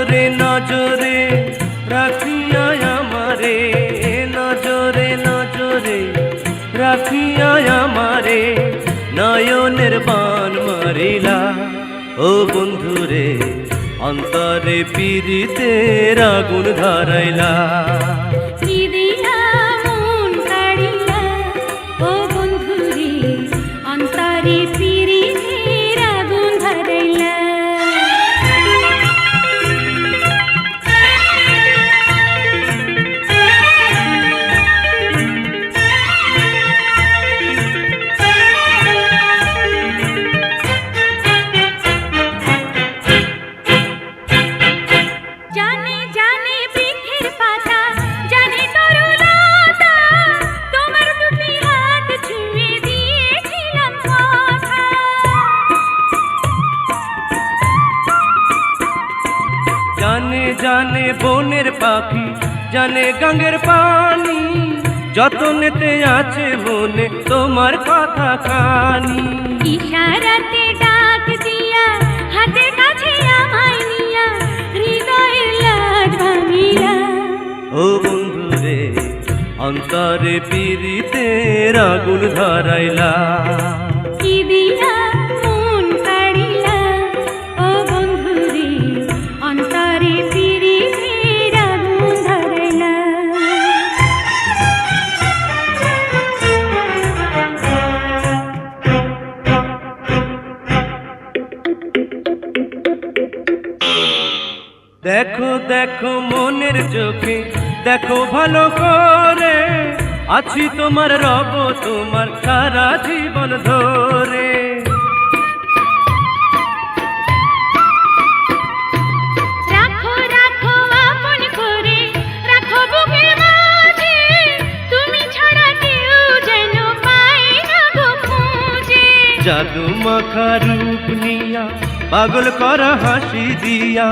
নজরে নজরে রাখিয়া আমারে, নজরে নজরে রাখিয়া আমারে, নয়নের বান মারিলা। ও বন্ধুরে অন্তরে পীড়িতের আগুন ধরাইলা। জানে জানে বনের পাখি, জানে গঙ্গের পানি, যতনেতে আছে মনে তোমার কথা খানি। ইশারাতে ডাক দিয়া হাতে কাছে আমায় নিয়া, হৃদয়ের লাজ ভাঙিলা। ও বন্ধুরে অন্তরে পীড়িতের আগুন ধরাইলা। কি দিয়া মন কাড়িলা, ও বন্ধুরে অন্তরে পীড়িতের আগুন ধরাইলা। দেখো দেখো মনের চোখে দেখো ভালো করে, আছি তোমার রব তোমার সারা জীবন ধরে। রাখো রাখো আপন করে, রাখো বুকের মাঝে, তুমি ছাড়া কেউ যেন পাই না গো খুঁজে। জাদু মাখা রূপ নিয়া পাগল করা হাসি দিয়া,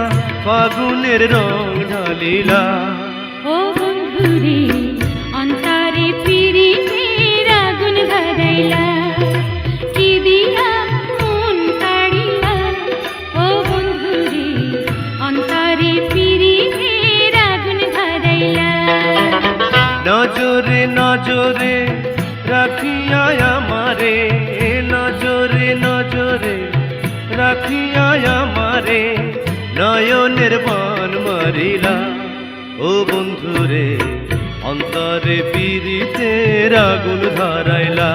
ফাগুনের রং ঢালিলা। ও বন্ধুরে অন্তরে পীড়িতের আগুন ধরাইলা। কি দিয়া মন কাড়িলা, ও বন্ধুরে অন্তরে পীড়িতের আগুন ধরাইলা। নজরে নজরে রাখিয়া আমারে, নজরে নজরে রাখিয়া আমারে, নয়নের বান মারিলা। ও বন্ধুরে অন্তরে পীড়িতের আগুন ধরাইলা।